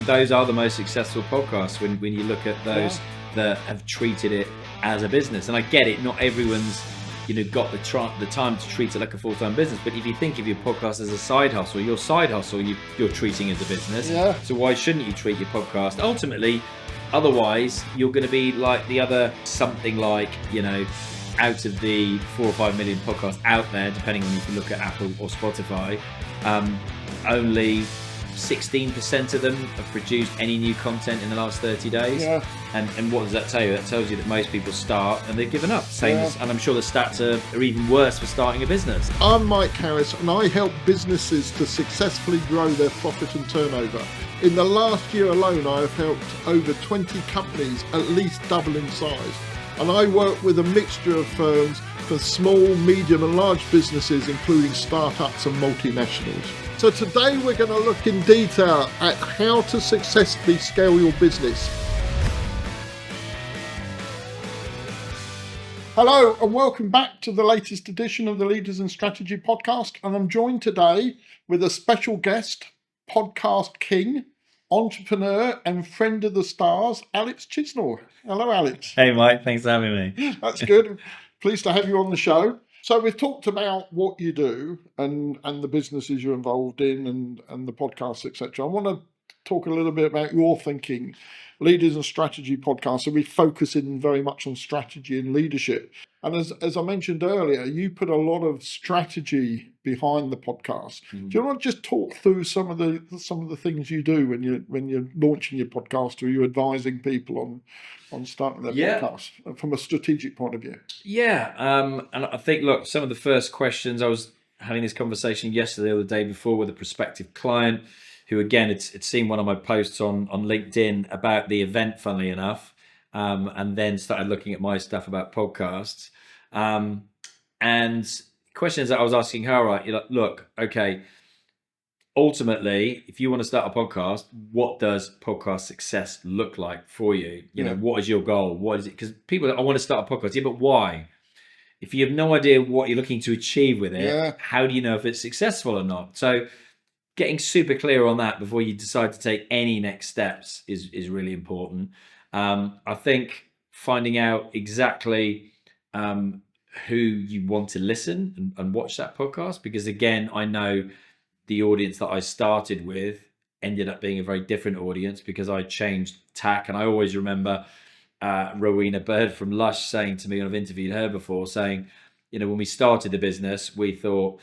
Those are the most successful podcasts when you look at those that have treated it as a business. And I get it, not everyone's got the time to treat it like a full-time business, but if you think of your podcast as a side hustle, your side hustle you're treating as a business. So why shouldn't you treat your podcast ultimately? Otherwise you're going to be like the other, something like out of the 4 or 5 million podcasts out there, depending on if you look at Apple or Spotify, only 16% of them have produced any new content in the last 30 days. And what does that tell you? That tells you that most people start and they've given up. And I'm sure the stats are even worse for starting a business. I'm Mike Harris and I help businesses to successfully grow their profit and turnover. In the last year alone, I have helped over 20 companies at least double in size. And I work with a mixture of firms for small, medium and large businesses, including startups and multinationals. So today we're going to look in detail at how to successfully scale your business. Hello and welcome back to the latest edition of the Leaders and Strategy podcast. And I'm joined today with a special guest, podcast king, entrepreneur and friend of the stars, Alex Chisnall. Hello, Alex. Hey, Mike. Thanks for having me. That's good. Pleased to have you on the show. So we've talked about what you do and the businesses you're involved in and the podcasts, etc. I want to talk a little bit about your thinking, Leaders and Strategy podcast. So we focus in very much on strategy and leadership. And as I mentioned earlier, you put a lot of strategy behind the podcast. Do you want to just talk through some of the things you do when you're launching your podcast, or you're advising people on starting their podcast from a strategic point of view? And I think, look, some of the first questions, I was having this conversation yesterday or the day before with a prospective client who, again, had seen one of my posts on LinkedIn about the event, funnily enough, and then started looking at my stuff about podcasts. And questions that I was asking her, right, you're like, look, okay, ultimately, if you want to start a podcast, what does podcast success look like for you? You know, what is your goal? What is it? Because people, I want to start a podcast. Yeah, but why? If you have no idea what you're looking to achieve with it, how do you know if it's successful or not? So getting super clear on that before you decide to take any next steps is really important. I think finding out exactly who you want to listen and watch that podcast, because again, I know the audience that I started with ended up being a very different audience because I changed tack. And I always remember Rowena Bird from Lush saying to me, and I've interviewed her before, saying, when we started the business, we thought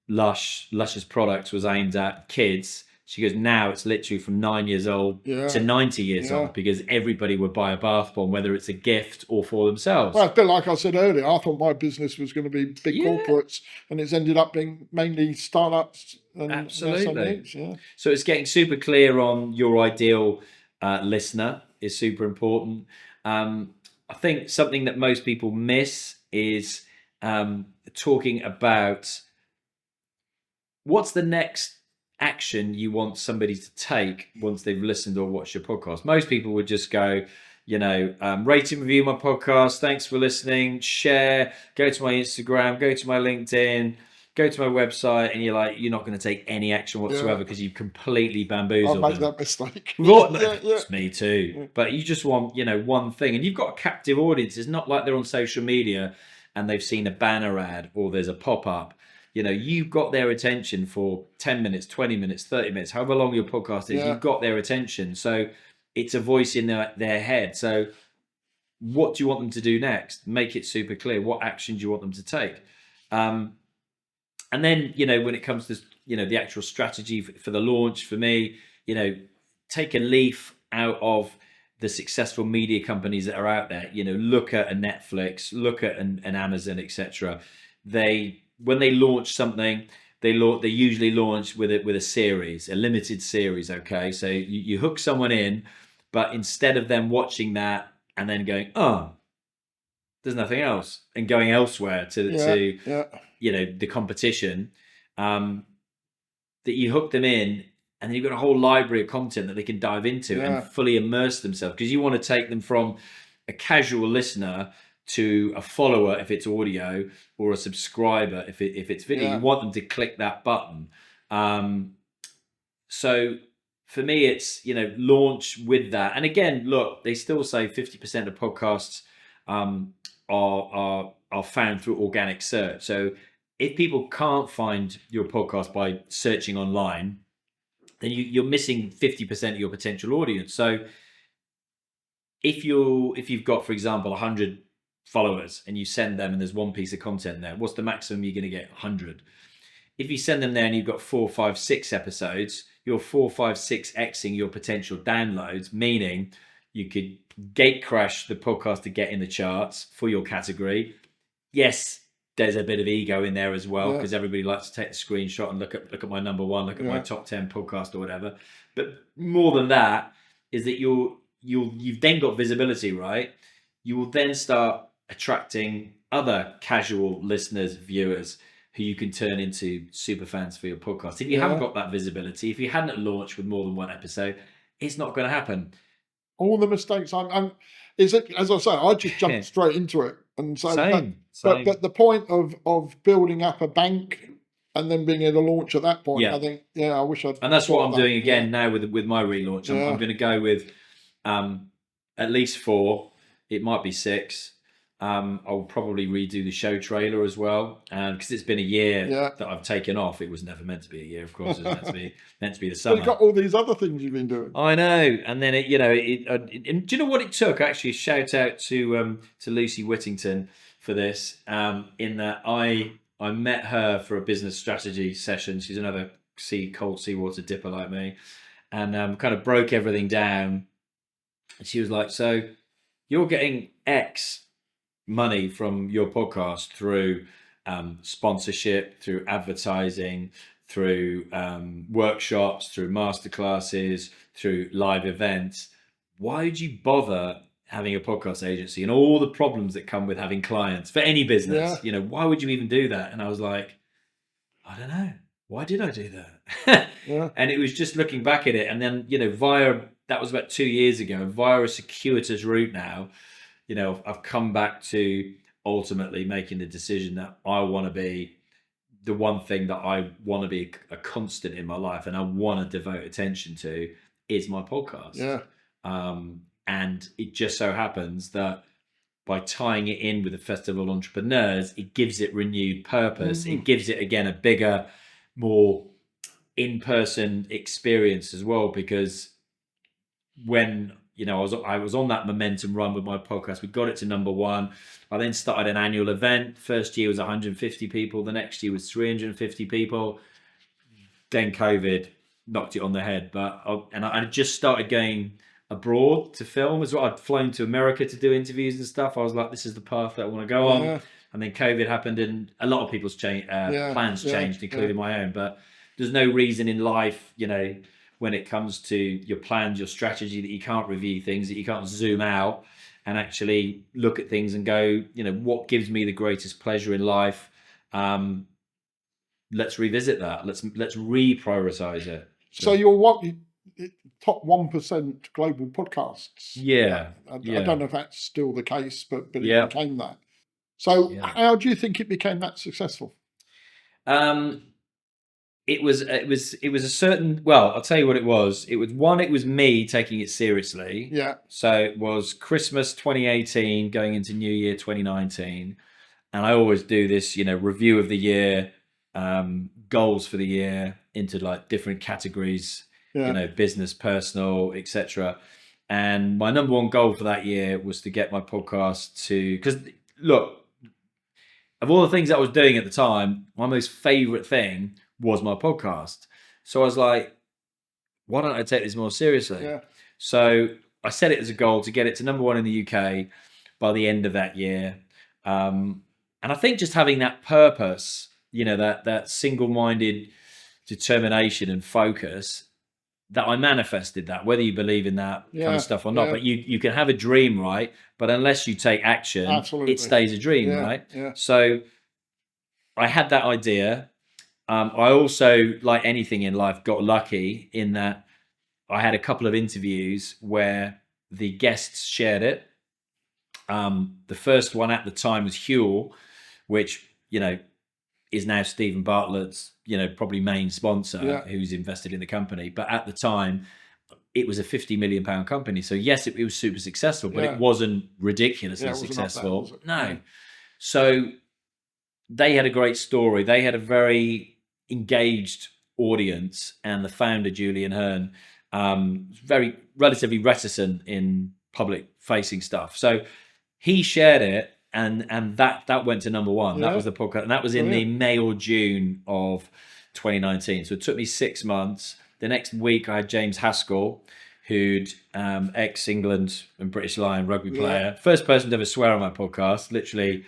Lush's products was aimed at kids. She goes, now it's literally from 9 years old to 90 years old, because everybody would buy a bath bomb, whether it's a gift or for themselves. Well, it's a bit like I said earlier, I thought my business was going to be big corporates, and it's ended up being mainly startups and absolutely. SMEs. So it's getting super clear on your ideal listener is super important. I think something that most people miss is talking about what's the next action you want somebody to take once they've listened or watched your podcast. Most people would just go, rate and review my podcast, thanks for listening, share, go to my Instagram, go to my LinkedIn, go to my website, and you're not going to take any action whatsoever because you've completely bamboozled I've made them. that mistake. It's me too. But you just want, one thing, and you've got a captive audience. It's not like they're on social media and they've seen a banner ad or there's a pop-up. You've got their attention for 10 minutes, 20 minutes, 30 minutes, however long your podcast is, you've got their attention. So it's a voice in their head. So what do you want them to do next? Make it super clear. What action do you want them to take? And then, when it comes to, the actual strategy for the launch, for me, take a leaf out of the successful media companies that are out there. Look at a Netflix, look at an Amazon, etc. When they launch something, they usually launch with a series, a limited series. Okay, so you hook someone in, but instead of them watching that and then going, oh, there's nothing else, and going elsewhere to the competition, that you hook them in, and then you've got a whole library of content that they can dive into and fully immerse themselves, because you want to take them from a casual listener to a follower if it's audio, or a subscriber if it's video. You want them to click that button. So for me, it's, launch with that. And again, look, they still say 50% of podcasts are found through organic search. So if people can't find your podcast by searching online, then you're missing 50% of your potential audience. So if you've got, for example, 100 followers and you send them and there's one piece of content there, what's the maximum you're going to get? 100. If you send them there and you've got 4, 5, 6 episodes, you're 4, 5, 6xing your potential downloads, meaning you could gate crash the podcast to get in the charts for your category. Yes, there's a bit of ego in there as well, because everybody likes to take the screenshot and look at my number one, look at my top 10 podcast or whatever. But more than that is that you've then got visibility, right? You will then start attracting other casual listeners, viewers, who you can turn into super fans for your podcast. If you haven't got that visibility, if you hadn't launched with more than one episode, it's not going to happen. All the mistakes is it, as I say, I just jumped straight into it. And so, Same. But the point of building up a bank and then being able to launch at that point, I think, I wish I'd. And that's what I'm doing again now with my relaunch. I'm going to go with at least 4. It might be 6. I'll probably redo the show trailer as well, because it's been a year that I've taken off. It was never meant to be a year, of course. It was meant to be the summer. You've got all these other things you've been doing. I know, and then and do you know what it took? Actually, a shout out to Lucy Whittington for this. In that I met her for a business strategy session. She's another cold seawater dipper like me, and kind of broke everything down. And she was like, "So you're getting X money from your podcast through sponsorship, through advertising, through workshops, through masterclasses, through live events. Why would you bother having a podcast agency and all the problems that come with having clients for any business? Why would you even do that?" And I was like, I don't know. Why did I do that? And it was just looking back at it. And then, that was about 2 years ago, via a circuitous route now, I've come back to ultimately making the decision that I want to be the one thing that I want to be a constant in my life and I want to devote attention to is my podcast. And it just so happens that by tying it in with the Festival of Entrepreneurs, it gives it renewed purpose. It gives it, again, a bigger, more in-person experience as well, because when I was on that momentum run with my podcast, we got it to number 1. I then started an annual event. First year was 150 people. The next year was 350 people. Then COVID knocked it on the head. I just started going abroad to film as well. I'd flown to America to do interviews and stuff. I was like, this is the path that I want to go on. And then COVID happened and a lot of people's plans changed, including my own. But there's no reason in life, when it comes to your plans, your strategy, that you can't review things, that you can't zoom out and actually look at things and go, what gives me the greatest pleasure in life? Let's revisit that. Let's reprioritize it. So you're top 1% global podcasts. I don't know if that's still the case, but it became that. So how do you think it became that successful? It was a certain, well, I'll tell you what it was. It was me taking it seriously. So it was Christmas 2018 going into New Year 2019. And I always do this, review of the year, goals for the year into like different categories, business, personal, etc. And my number 1 goal for that year was to get my podcast to, because look, of all the things I was doing at the time, my most favorite thing was my podcast. So I was like, why don't I take this more seriously? So I set it as a goal to get it to number 1 in the UK by the end of that year. And I think just having that purpose, that single-minded determination and focus, that I manifested that, whether you believe in that kind of stuff or not. But you can have a dream, right? But unless you take action, it stays a dream, right? So I had that idea. I also, like anything in life, got lucky in that I had a couple of interviews where the guests shared it. The first one at the time was Huel, which, is now Stephen Bartlett's, probably main sponsor, who's invested in the company. But at the time, it was a £50 million company. So yes, it was super successful, but Yeah. it wasn't ridiculously Yeah, it wasn't up there, successful. was it? No. Yeah. So they had a great story. They had a very engaged audience, and the founder, Julian Hearn, very relatively reticent in public facing stuff. So he shared it, and that went to number one. That Yeah. was the podcast, and that was in the Brilliant. May or June of 2019. So it took me 6 months. The next week, I had James Haskell, who'd ex-England and British Lion rugby player. First person to ever swear on my podcast, literally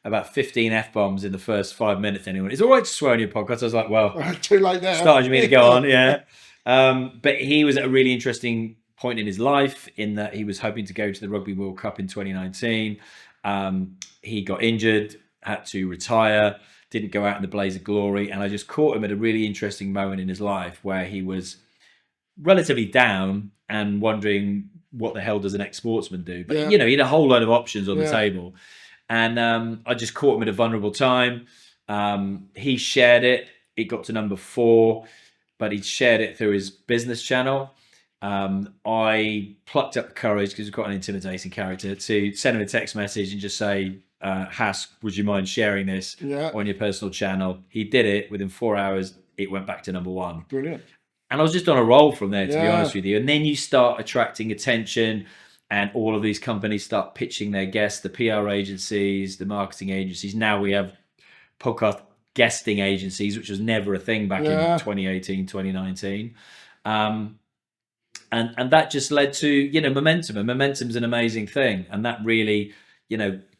about 15 F-bombs in the first 5 minutes. Anyone, it's all right to swear on your podcast. I was like, well, Too late now. starting me to go on, yeah. But he was at a really interesting point in his life, in that he was hoping to go to the Rugby World Cup in 2019. He got injured, had to retire, didn't go out in the blaze of glory, and I just caught him at a really interesting moment in his life where he was relatively down and wondering, what the hell does an ex-sportsman do? But Yeah. he had a whole load of options on the Yeah. table, and I just caught him at a vulnerable time. He shared it. It got to number 4, but he shared it through his business channel. I plucked up the courage, because he's quite an intimidating character, to send him a text message and just say, Hask, would you mind sharing this Yeah. on your personal channel? He did it. Within 4 hours, it went back to number 1. Brilliant. And I was just on a roll from there, to be Yeah. honest with you. And then you start attracting attention, and all of these companies start pitching their guests, the PR agencies, the marketing agencies. Now we have podcast guesting agencies, which was never a thing back Yeah. in 2018, 2019. And that just led to, momentum. And momentum's an amazing thing. And that really,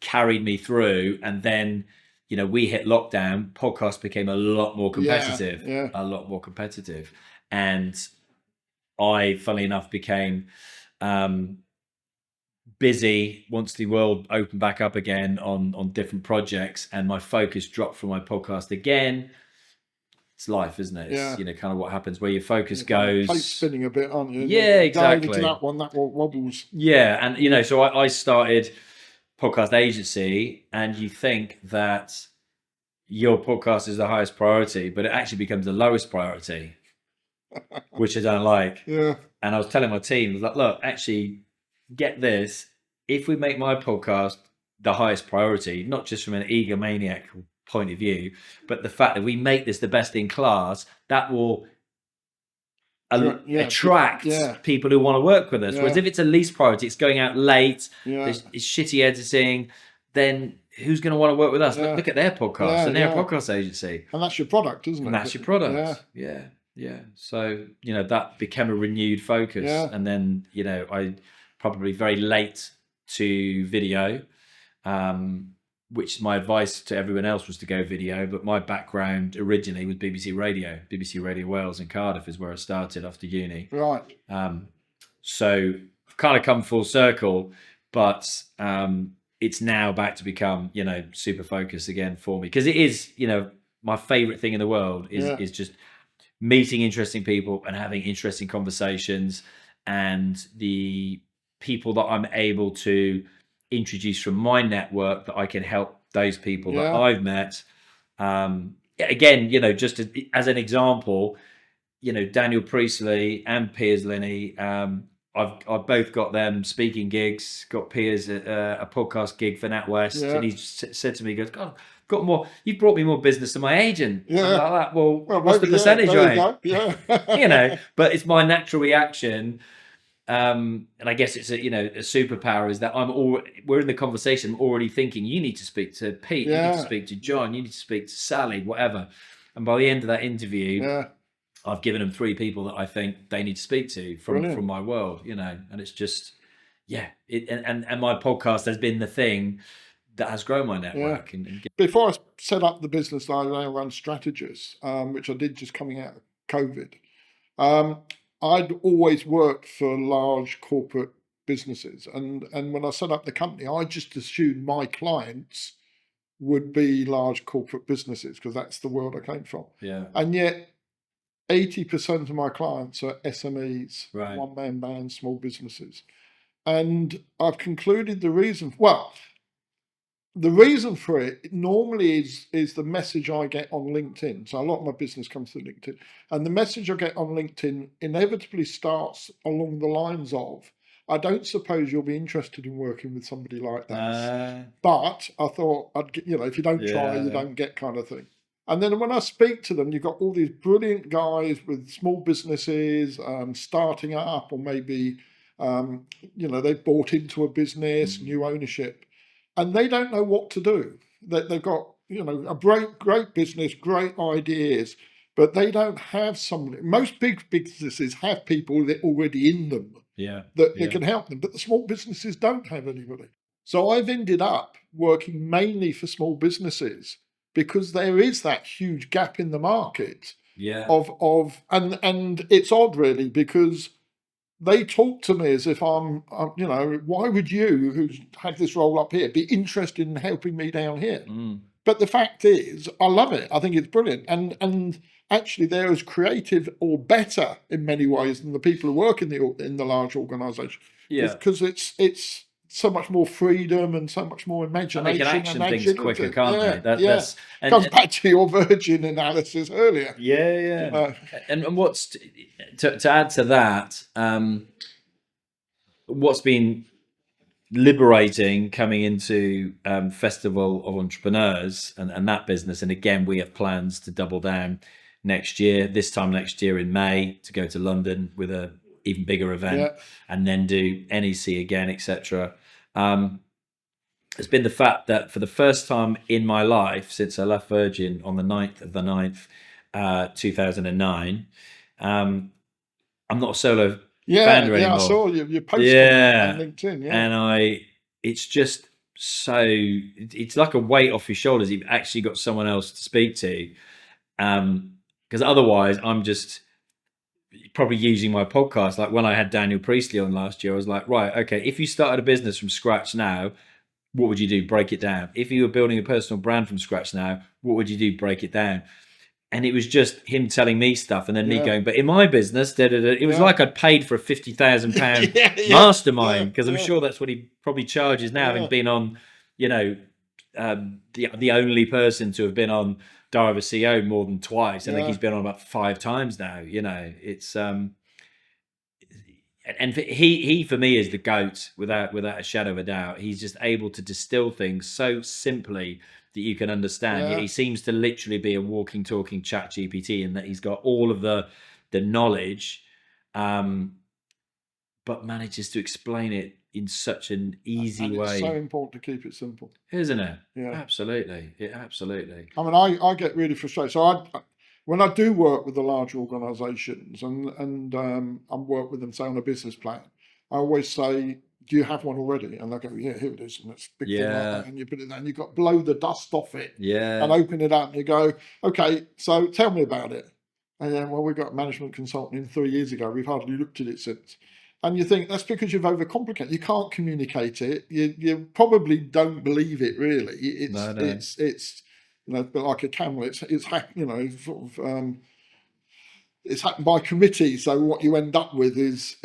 carried me through. And then, we hit lockdown. Podcast became a lot more competitive. Yeah. A lot more competitive. And I, funnily enough, became busy once the world opened back up again on different projects, and my focus dropped from my podcast again. It's life, isn't it? It's, Yeah. kind of what happens, where your focus Plate goes. spinning a bit, aren't you? Yeah, exactly. Going into that one wobbles. Yeah, and so I started podcast agency, and you think that your podcast is the highest priority, but it actually becomes the lowest priority, which I don't like. Yeah. And I was telling my team, I was like, look, actually, get this. If we make my podcast the highest priority, not just from an egomaniac point of view, but the fact that we make this the best in class, that will attract people who want to work with us. Whereas if it's a least priority, it's going out late, it's shitty editing, then who's going to want to work with us? Look at their podcast, and they're a podcast agency. And that's your product, isn't it? And that's your product. Yeah. So, that became a renewed focus. Yeah. And then, I probably very late to video, which my advice to everyone else was to go video. But my background originally was BBC Radio Wales in Cardiff is where I started after uni. Right. So I've kind of come full circle, but it's now back to become, super focused again for me. Because it is, my favorite thing in the world is just meeting interesting people and having interesting conversations, and the people that I'm able to introduce from my network, that I can help those people that I've met. Again, just as an example, Daniel Priestley and Piers Linney, I've both got them speaking gigs. Got Piers a podcast gig for NatWest, and he said to me, he goes, God, got more. You've brought me more business than my agent. Yeah. I'm like that. Well, what's the percentage? Yeah. But it's my natural reaction. And I guess it's a superpower, is that we're in the conversation. I'm already thinking, you need to speak to Pete, you need to speak to John, you need to speak to Sally, whatever. And by the end of that interview, I've given them 3 people that I think they need to speak to from my world, and it's just, and my podcast has been the thing that has grown my network. Before I set up the business that I now run, Strategist, which I did just coming out of COVID, I'd always worked for large corporate businesses, and when I set up the company, I just assumed my clients would be large corporate businesses, because that's the world I came from. Yeah. And yet 80% of my clients are SMEs, Right. one-man bands, small businesses. And I've concluded the reason, well, the reason for it normally is the message I get on LinkedIn. So a lot of my business comes through LinkedIn, and the message I get on LinkedIn inevitably starts along the lines of, "I don't suppose you'll be interested in working with somebody like that, but I thought if you don't try, you don't get," kind of thing. And then when I speak to them, you've got all these brilliant guys with small businesses, starting up, or maybe they've bought into a business, new ownership, and they don't know what to do. They've got a great business, great ideas, but they don't have somebody. Most big businesses have people that already in them that they can help them, but the small businesses don't have anybody. So I've ended up working mainly for small businesses because there is that huge gap in the market. And it's odd really, because they talk to me as if I'm why would you, who's had this role up here, be interested in helping me down here? But the fact is, I love it. I think it's brilliant. And actually, they're as creative or better in many ways than the people who work in the large organisation. Because it's so much more freedom and so much more imagination. And they can action things quicker, can't they? That's comes back to your Virgin analysis earlier. And what's to add to that, what's been liberating coming into Festival of Entrepreneurs and that business, and again we have plans to double down this time next year in May, to go to London with a even bigger event, and then do NEC again, etc. It's been the fact that for the first time in my life since I left Virgin on the 9th of the 9th, 2009, I'm not a solo founder anymore. I saw you posted on LinkedIn. And it's just it's like a weight off your shoulders. You've actually got someone else to speak to, because otherwise I'm just probably using my podcast. Like when I had Daniel Priestley on last year, I was like, right, okay, if you started a business from scratch now, what would you do? Break it down. If you were building a personal brand from scratch now, what would you do? Break it down. And it was just him telling me stuff, and then me going, but in my business, it was like I'd paid for a £50,000 mastermind, because I'm sure that's what he probably charges now, having been on, the only person to have been on Diary of a CEO more than twice. I think he's been on about 5 times now. It's and he for me is the GOAT without a shadow of a doubt. He's just able to distill things so simply that you can understand. He seems to literally be a walking, talking chat GPT, in that he's got all of the knowledge, but manages to explain it in such an easy way. It's so important to keep it simple, isn't it? Absolutely. Absolutely. I mean, I get really frustrated. So when I do work with the large organisations and I work with them, say, on a business plan, I always say, do you have one already? And they go, yeah, here it is. And it's big thing like that. And you put it there and you've got to blow the dust off it and open it up, and you go, okay, so tell me about it. And then, well, we got a management consultant in 3 years ago. We've hardly looked at it since. And you think that's because you've overcomplicated. You can't communicate it. You probably don't believe it, really. It's a bit like a camel. It's it's happened by committee. So what you end up with is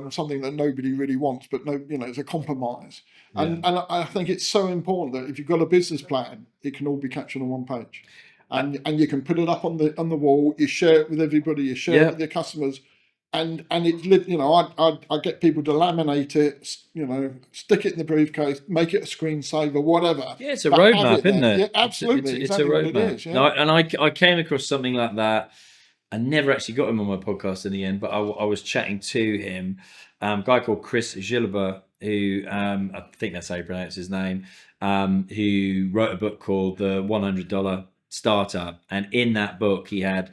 something that nobody really wants, but it's a compromise. And I think it's so important that if you've got a business plan, it can all be captured on one page, and you can put it up on the wall. You share it with everybody. You share it with your customers. And it's I get people to laminate it, stick it in the briefcase, make it a screensaver, whatever. Yeah, it's a roadmap, isn't it? Yeah, absolutely, it's a roadmap. I came across something like that. I never actually got him on my podcast in the end, but I was chatting to him, a guy called Chris Gilbert, who I think that's how you pronounce his name, who wrote a book called The $100 Startup, and in that book he had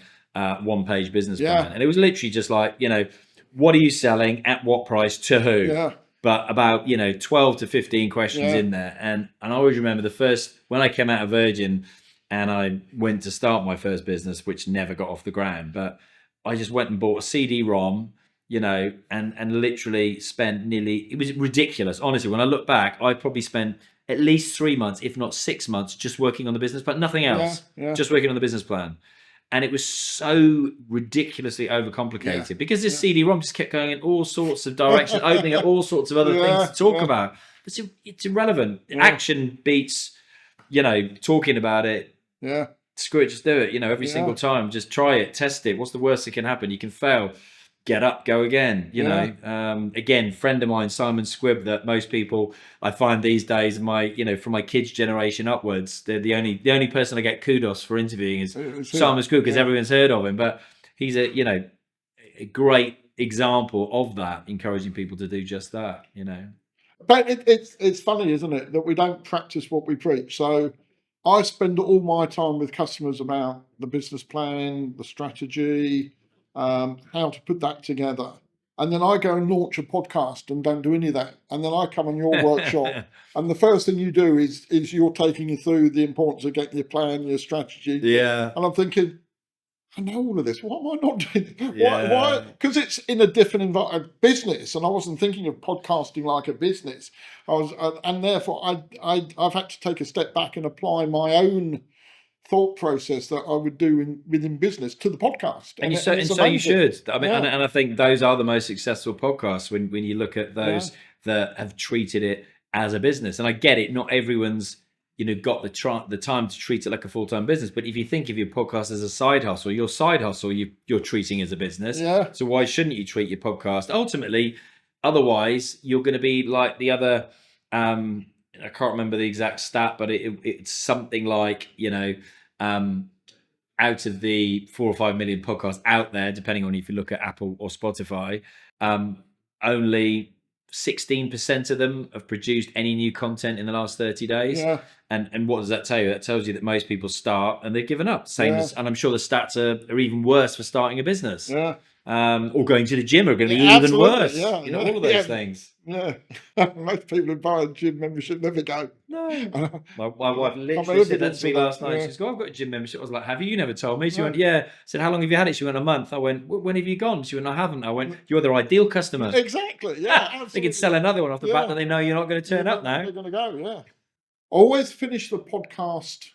one-page business plan, and it was literally just like, what are you selling, at what price, to who, but about 12 to 15 questions in there. And I always remember when I came out of Virgin and I went to start my first business, which never got off the ground, but I just went and bought a CD-ROM, and literally spent it was ridiculous, honestly. When I look back, I probably spent at least 3 months, if not 6 months, just working on the business plan, nothing else, just working on the business plan. And it was so ridiculously overcomplicated because this CD-ROM just kept going in all sorts of directions, opening up all sorts of other things to talk about. It's irrelevant. Action beats, talking about it. Yeah. Screw it, just do it. Every single time, just try it, test it. What's the worst that can happen? You can fail. Get up, go again. Again, friend of mine, Simon Squibb, that most people I find these days, from my kids' generation upwards, they're the only person I get kudos for interviewing is Simon Squibb, because everyone's heard of him. But he's a great example of that, encouraging people to do just that. But it's funny, isn't it, that we don't practice what we preach. So I spend all my time with customers about the business plan, the strategy, how to put that together. And then I go and launch a podcast and don't do any of that. And then I come on your workshop, and the first thing you do is you're taking you through the importance of getting your plan, your strategy. Yeah. And I'm thinking, I know all of this. What am I not doing? Why? Because it's in a different business, and I wasn't thinking of podcasting like a business. And therefore I've had to take a step back and apply my own thought process that I would do within business to the podcast. And you should. I mean, and I think those are the most successful podcasts when you look at those that have treated it as a business. And I get it, not everyone's got the time to treat it like a full-time business. But if you think of your podcast as a side hustle, your side hustle you're treating as a business. Yeah. So why shouldn't you treat your podcast? Ultimately, otherwise you're going to be like the other. I can't remember the exact stat, but it's something like out of the 4 or 5 million podcasts out there, depending on if you look at Apple or Spotify, only 16% of them have produced any new content in the last 30 days. Yeah. And what does that tell you? That tells you that most people start and they've given up. And I'm sure the stats are even worse for starting a business. Yeah. Or going to the gym are going to be even worse. Yeah, all of those things. Yeah. Most people who buy a gym membership never go. No. My wife literally said that to me last night. She goes, I've got a gym membership. I was like, have you? You never told me. She went, yeah. I said, how long have you had it? She went, a month. I went, when have you gone? She went, I haven't. I went, you're their ideal customer. Exactly. Yeah. Absolutely. They can sell another one off the back that they know you're not going to turn up now. They're going to go, yeah. Always finish the podcast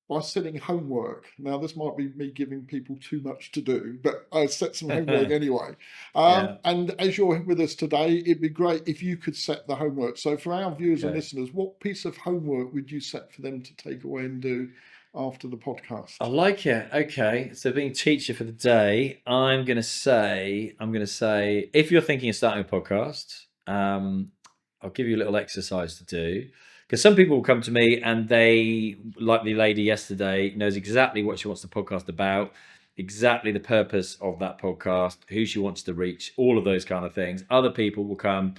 by setting homework. Now, this might be me giving people too much to do, but I set some homework anyway. And as you're with us today, it'd be great if you could set the homework. So for our viewers and listeners, what piece of homework would you set for them to take away and do after the podcast? I like it. Okay. So being teacher for the day, I'm going to say, if you're thinking of starting a podcast, I'll give you a little exercise to do. Because some people will come to me and they, like the lady yesterday, knows exactly what she wants the podcast about, exactly the purpose of that podcast, who she wants to reach, all of those kind of things. Other people will come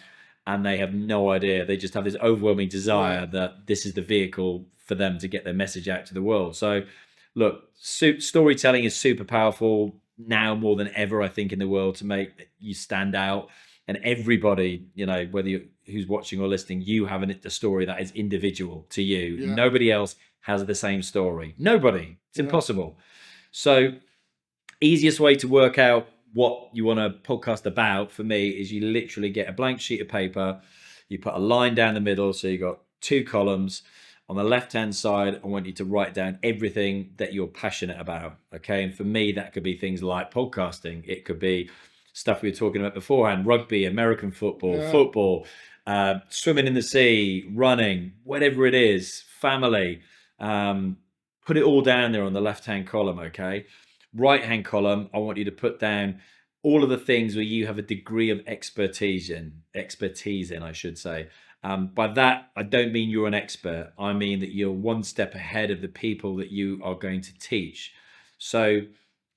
and they have no idea. They just have this overwhelming desire that this is the vehicle for them to get their message out to the world. So look, storytelling is super powerful now more than ever, I think, in the world, to make you stand out. And everybody, whether who's watching or listening, you have a story that is individual to you. Yeah. Nobody else has the same story. Nobody. It's impossible. So easiest way to work out what you want to podcast about for me is you literally get a blank sheet of paper. You put a line down the middle. So you got 2 columns. On the left-hand side, I want you to write down everything that you're passionate about. Okay. And for me, that could be things like podcasting. It could be stuff we were talking about beforehand, rugby, American football, swimming in the sea, running, whatever it is, family. Put it all down there on the left-hand column, okay? Right-hand column, I want you to put down all of the things where you have a degree of expertise in, I should say. By that, I don't mean you're an expert. I mean that you're one step ahead of the people that you are going to teach. So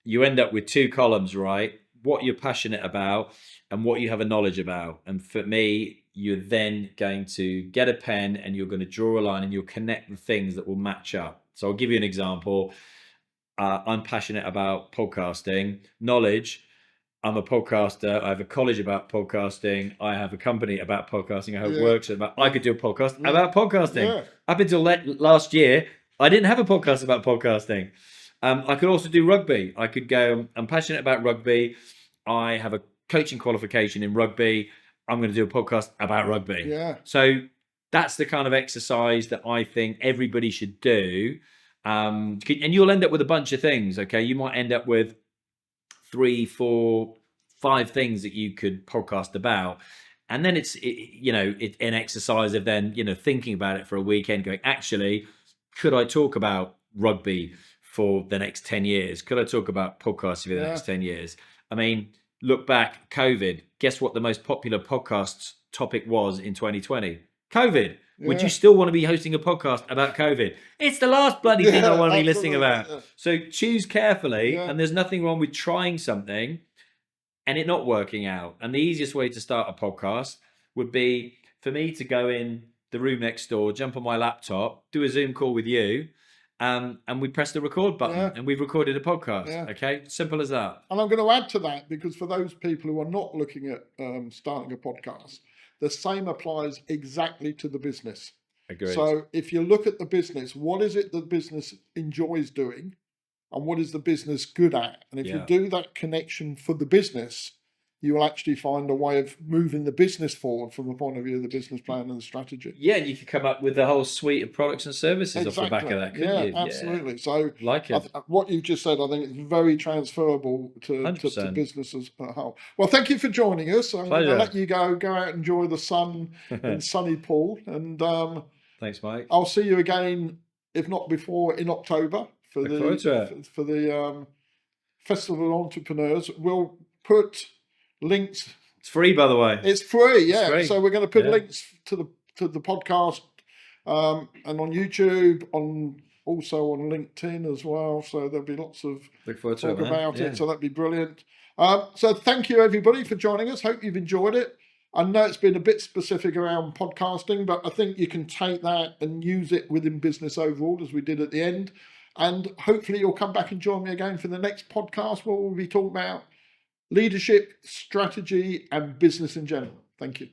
you end up with 2 columns, right? What you're passionate about and what you have a knowledge about. And for me, you're then going to get a pen and you're going to draw a line and you'll connect the things that will match up. So I'll give you an example. I'm passionate about podcasting. Knowledge, I'm a podcaster. I have a college about podcasting. I have a company about podcasting. I have works about, I could do a podcast about podcasting. Yeah. Up until last year, I didn't have a podcast about podcasting. I could also do rugby. I could go, I'm passionate about rugby. I have a coaching qualification in rugby. I'm going to do a podcast about rugby. Yeah. So that's the kind of exercise that I think everybody should do. And you'll end up with a bunch of things. Okay, you might end up with 3, 4, 5 things that you could podcast about. And then it's an exercise of then thinking about it for a weekend, going, actually, could I talk about rugby for the next 10 years? Could I talk about podcasting for the next 10 years? I mean, look back, COVID. Guess what the most popular podcast topic was in 2020? COVID. Would you still want to be hosting a podcast about COVID? It's the last bloody thing I want to be listening about. Yeah. So choose carefully, and there's nothing wrong with trying something and it not working out. And the easiest way to start a podcast would be for me to go in the room next door, jump on my laptop, do a Zoom call with you, and we press the record button, and we've recorded a podcast. Okay, simple as that. And I'm going to add to that, because for those people who are not looking at starting a podcast, the same applies exactly to the business. Agreed. So if you look at the business, what is it the business enjoys doing, and what is the business good at? And if you do that connection for the business, you will actually find a way of moving the business forward from the point of view of the business plan and the strategy. Yeah, and you could come up with a whole suite of products and services off the back of that, couldn't you? Absolutely. So like it. What you've just said, I think it's very transferable to businesses at whole. Well, thank you for joining us. I'm going to let you go out and enjoy the sun in sunny Poole. And thanks, Mike. I'll see you again, if not before, in October for the Festival of Entrepreneurs. We'll put links. It's free, by the way. It's free, yeah. It's free. So we're going to put links to the podcast and on YouTube, also on LinkedIn as well. So there'll be lots of talk about it. So that'd be brilliant. So thank you everybody for joining us. Hope you've enjoyed it. I know it's been a bit specific around podcasting, but I think you can take that and use it within business overall, as we did at the end. And hopefully you'll come back and join me again for the next podcast, where we'll be talking about leadership, strategy, and business in general. Thank you.